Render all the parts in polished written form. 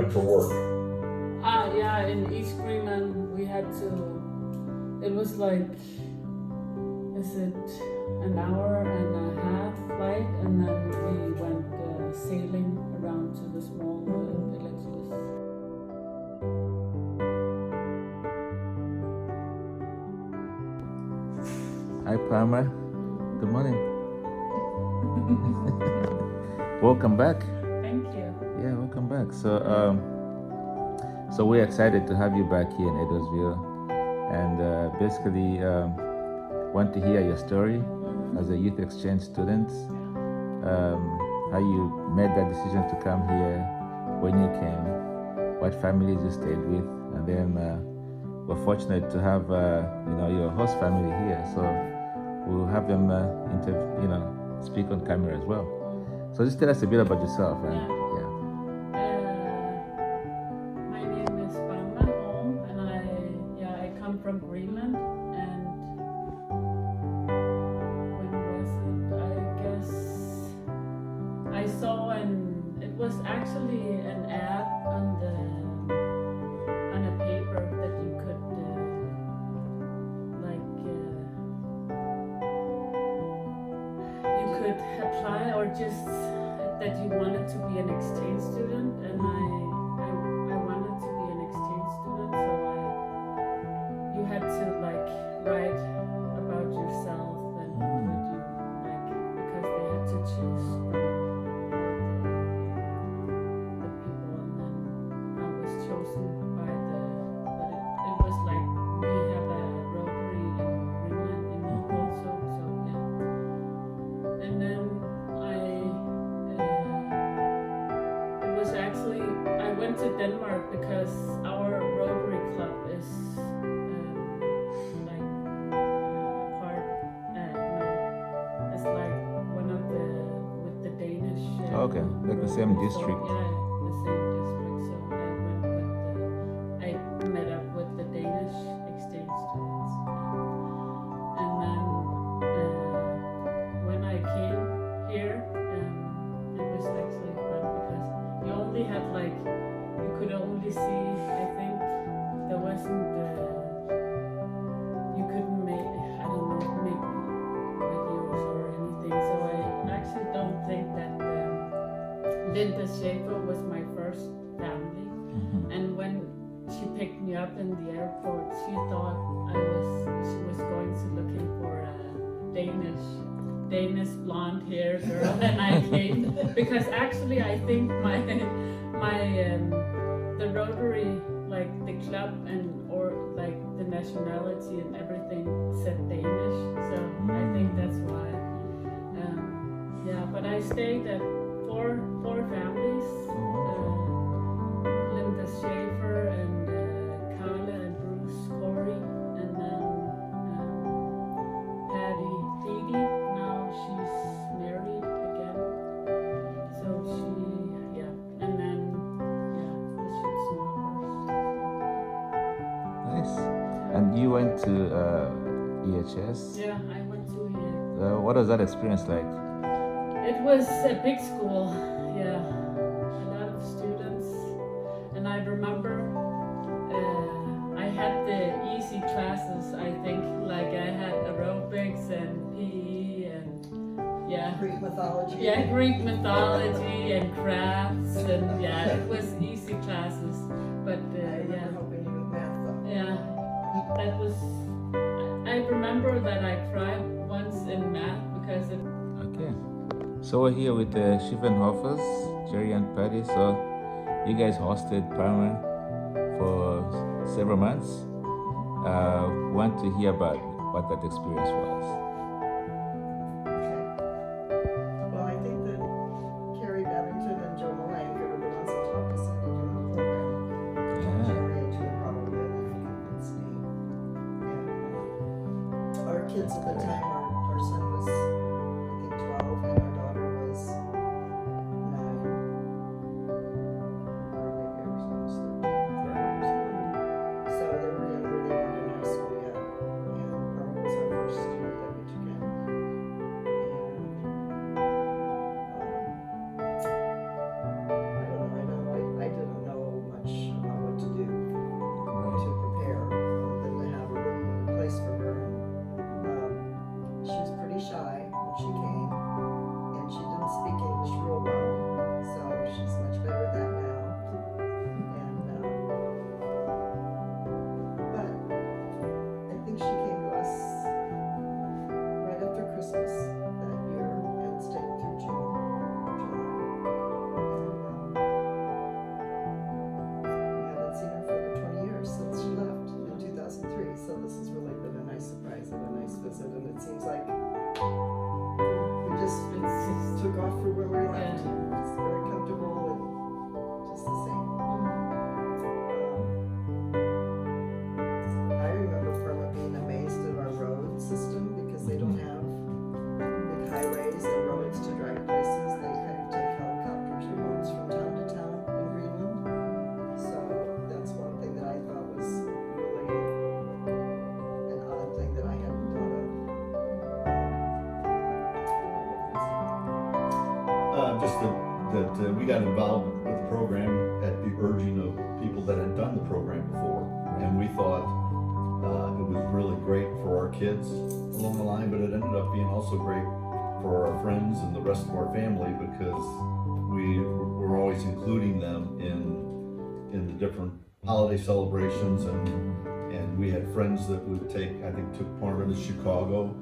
Greenland for work? Yeah, in East Greenland we had to, it was like, is it an hour and a half flight, and then we went sailing around to the small villages. Hi Paarma, good morning. Welcome back. Thank you. Yeah, welcome back. So we're excited to have you back here in Edwardsville, and basically want to hear your story as a youth exchange student, how you made that decision to come here, when you came, what families you stayed with, and then we're fortunate to have your host family here, so we'll have them speak on camera as well. So just tell us a bit about yourself. My name is Holm, and I come from Greenland. And when was it? I guess I saw it was actually an ad on a paper that you could you could apply, or just that you wanted to be an exchange student, and I wanted to be an exchange student, so you had to write about yourself and what you because they had to choose from the people, and then I was chosen by but it was like we have a Rotary in Greenland in also, so yeah. And then I went to Denmark because our Rotary club is it's like one of with the Danish. Okay, like the same district. So, yeah, the same district. So I met up with the Danish exchange students. And then when I came here, it was actually fun because you only had you could only see, I think there wasn't, you couldn't make videos or anything, so I actually don't think that Linda Schaefer was my first family. And when she picked me up in the airport, she thought she was going to looking for a Danish blonde hair girl, and I came because actually I think the Rotary, the club or the nationality and everything said Danish, so I think that's why. But I stayed at four families, Linda Schaefer and Carla and Bruce Corey, and then Patty Didi. Now she's married again, so and then the Schuetzenhofers. Nice. And you went to EHS? Yeah, I went to here. What was that experience like? It was a big school, a lot of students, and I remember I had the easy classes, I think, I had aerobics and PE and Greek mythology. Yeah, Greek mythology and crafts, and it was easy classes, but Helping you with math though. that was, I remember that I cried once in math because it. Okay. So we're here with the Schuetzenhofers, Gerry and Patty. So you guys hosted Paarma for several months. Want to hear about what that experience was. Okay. Well, I think that Carrie, Babington, and Joe Malench were the ones that taught us how to do the program. Gerry and Joe probably, I think it's me. And our kids at the time, our son was, I think, 12, and our daughter was 9. Or maybe our son was 13. So they were younger, they weren't in high school yet. And Paarma was our first year that we got involved with the program at the urging of people that had done the program before. And we thought it was really great for our kids along the line, but it ended up being also great for our friends and the rest of our family, because we were always including them in the different holiday celebrations, and we had friends that would took Paarma to Chicago,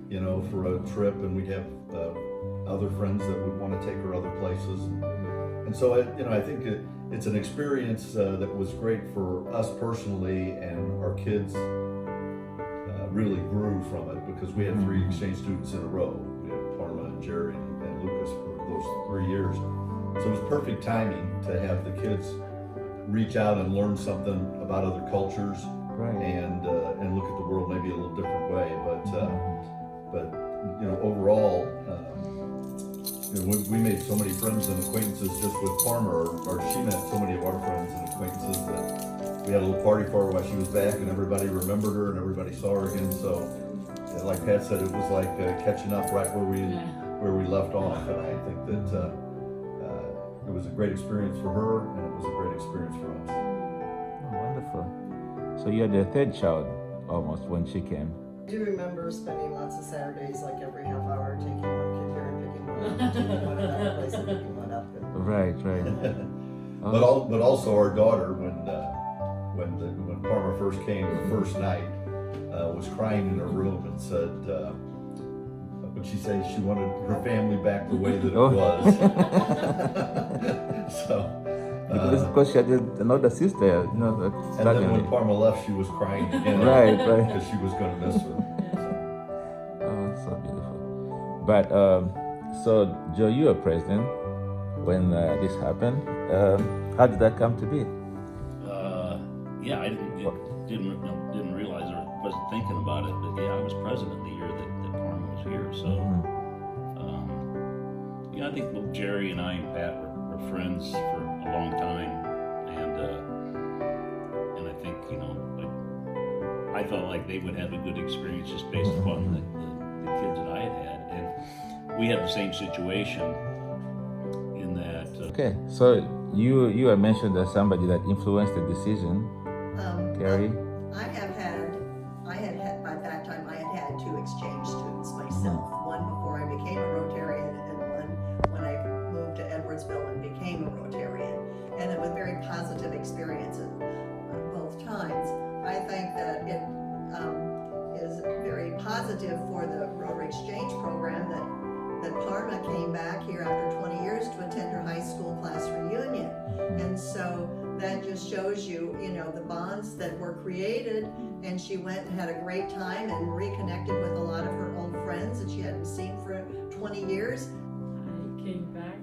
you know, for a trip, and we'd have other friends that would want to take her other places, and so I think it's an experience that was great for us personally, and our kids really grew from it, because we had 3 exchange students in a row. We had Paarma and Gerry and Lucas for those 3 years, so it was perfect timing to have the kids reach out and learn something about other cultures, Right. and look at the world maybe a little different way. But you know, overall, you know, we made so many friends and acquaintances just with Paarma, or she met so many of our friends and acquaintances, that we had a little party for her while she was back, and everybody remembered her and everybody saw her again. So, like Pat said, it was like catching up right where we left off, and I think that it was a great experience for her, and it was a great experience for us. Oh, wonderful. So you're the third child almost when she came. I do remember spending lots of Saturdays, like every half hour, taking one kid here and picking one up, taking one to that place and picking one up. Right. But also our daughter, when Paarma first came the first night, was crying in her room and said, what'd she say? She wanted her family back the way that it was. So. Because she had another sister, you know. And then when Paarma left, she was crying again. Right. Because she was going to miss her. Oh, so beautiful. But so Joe, you were president when this happened. How did that come to be? Yeah, I didn't realize or wasn't thinking about it, but yeah, I was president the year that Paarma was here. So, yeah, I think both Gerry and I and Pat were friends for a long time, and I think, you know, I felt like they would have a good experience just based upon the kids that I had, and we had the same situation in that. Okay, so you had mentioned as somebody that influenced the decision, Carrie. I had by that time I had 2 exchange students myself. One before I became a Rotarian, and one when I moved to Edwardsville and became a Rotarian. And it was very positive experiences both times. I think that it is very positive for the Rotary Exchange program that Paarma came back here after 20 years to attend her high school class reunion. And so that just shows you, you know, the bonds that were created, and she went and had a great time and reconnected with a lot of her old friends that she hadn't seen for 20 years. I came back.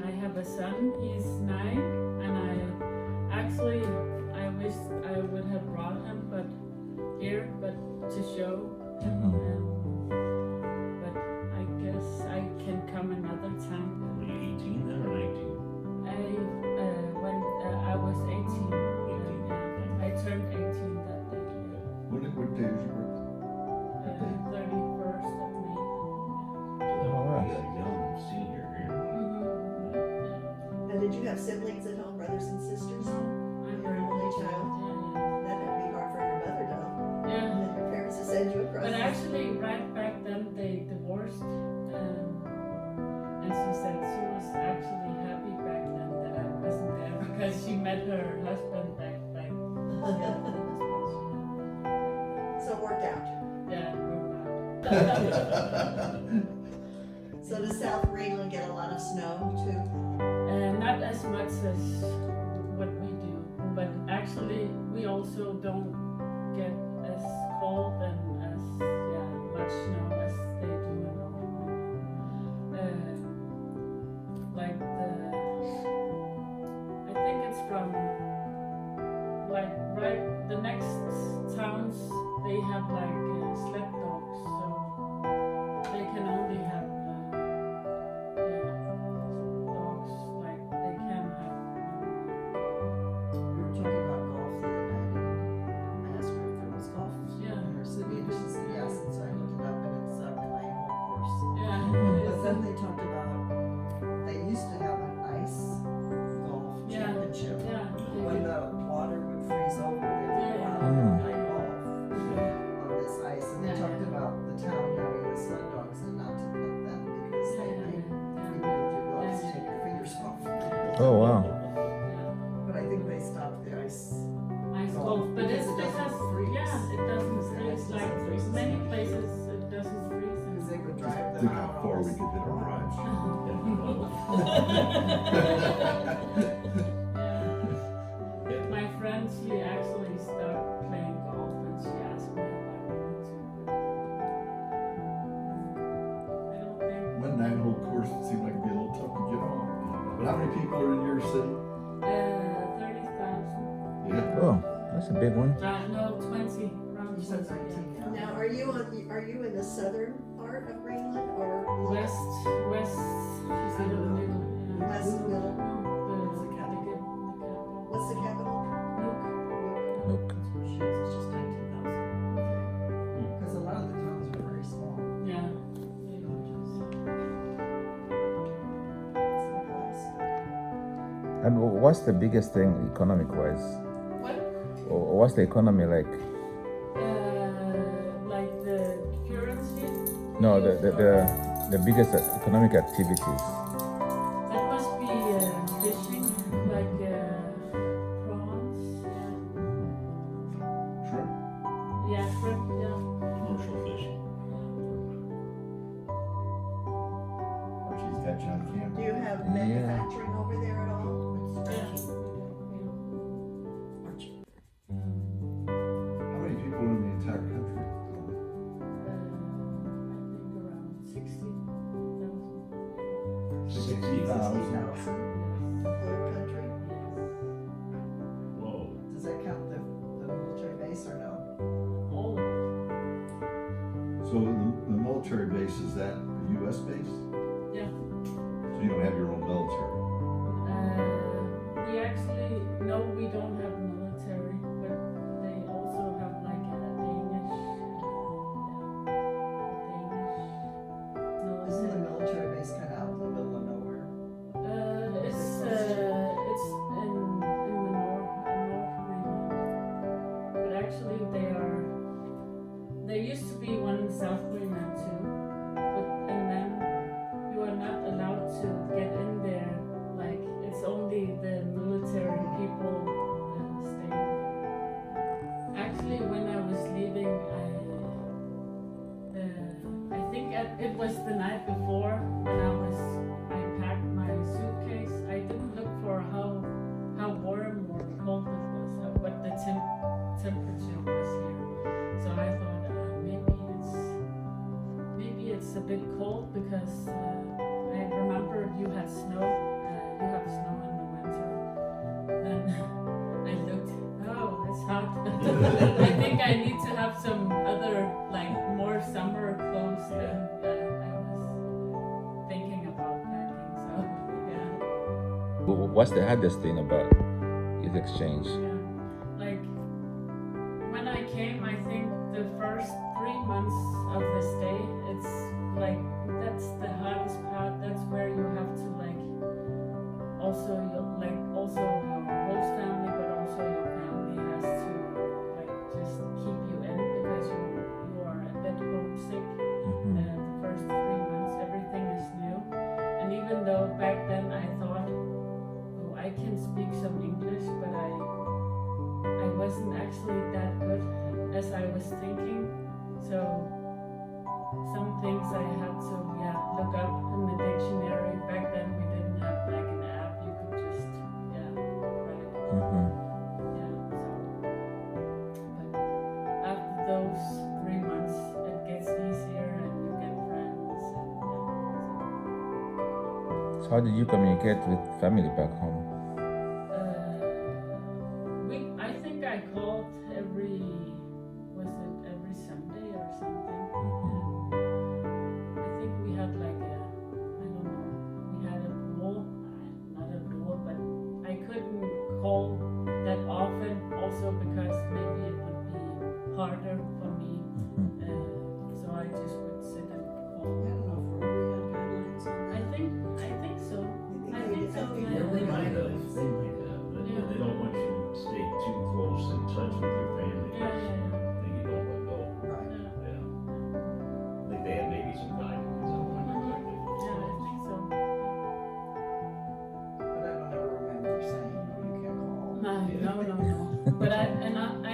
I have a son, he's 9, and I wish I would have brought him but to show him. But I guess I can come another time. Were you 18 then or 19? When I was 18, I turned 18 that day. What day was your birthday? 31st of May. So that would be a young senior here. And did you have siblings at home, brothers and sisters? I'm You're an only child? That would be hard for your mother to Yeah. and then your parents to send you across. But actually, right back then, they divorced, and she said she was actually happy back then that I wasn't there because she met her husband back. So it worked out. Yeah, it worked out. So does South Greenland get a lot of snow too? Not as much as what we do, but actually, we also don't get as cold and as much snow as they do in Norway. Like I think it's from the next towns, they have like sled dogs, so they can only have dogs, like they can have. We were talking about golf the other night, and I asked her if there was golf Yeah. in her city, and she said yes, and so I looked it up, and it's the main golf course. Yeah. But then they talked about, they used to have a ice golf, but it's because, yeah, it doesn't freeze like many places, it doesn't freeze. Because they would drive them Think out. how far we could hit our drives. Yeah. My friend, she actually started playing golf and she asked me if I wanted to, but I don't think. One 9-hole course, it seemed like it'd be a little tough to get on. But how many people are in your city? 30,000. Yeah. Oh, that's a big one. No, 20, around You said 20. 19. Now, are you in the southern part of Greenland or West, she's in the middle. Yeah. West middle? What's the capital? What's the capital? Look. It's just 19,000. Because a lot of the towns are very small. Yeah. And what's the biggest thing economic-wise? What? Or what's the economy like? Like the currency? No, the biggest economic activities. That must be fishing, like prawns. Shrimp. Yeah, shrimp, yeah. Commercial fishing. Archie's got you on camera. Do you have Yeah. manufacturing over there at all? How many people in the entire country? I think around 60,000. 60,000. Whole country? Whoa. Does that count the military base or no? All of it. So the military base, is that a US base? Yeah. So you don't have your own military? We actually, no, we don't have military, but they also have like a Danish, Isn't the military. military base kind of out in the middle of nowhere? It's in the north Greenland, but actually there used to be one in South Greenland too, and then you are not allowed to get in there, like it's only the military people staying there. Actually, when I was leaving, I think it was the night before when I packed my suitcase. I didn't look for how warm or cold it was, what the temperature was here. So I thought maybe it's a bit cold because I remember you had snow. You have snow in the winter. Then I looked. Oh, it's hot. I think I need to have some other like more summer clothes than I was thinking about packing. So yeah. What's the hardest thing about youth exchange? Yeah. Like when I came, I think the first 3 months of the stay, it's like that's the hardest part. That's where you have to like also your host family, but also your family has to like just keep you in because you are a bit homesick. Mhm. The first 3 months, everything is new, and even though back then I thought, oh, I can speak some English, but I wasn't actually that good as I was thinking. So some things I had to look up in the dictionary. Back then we didn't have like an app. You could just write. Mhm. Yeah. So, but after those 3 months, it gets easier and you get friends. And, So how did you communicate with family back home? I think I called every Sunday or something. I think we had like we had a rule, not a rule, but I couldn't call that often also because maybe it would be harder for me. So I just would sit and I call. don't know if we had guidelines on I think so. I think so. Yeah, they might have, but Yeah. they don't want you to stay too close in touch with your family. Yeah. Then you don't let go. Right. Yeah. I think they had maybe some guidelines on when exactly. Yeah, I think so. But I don't ever remember saying, you can't call. No, Yeah. No. But I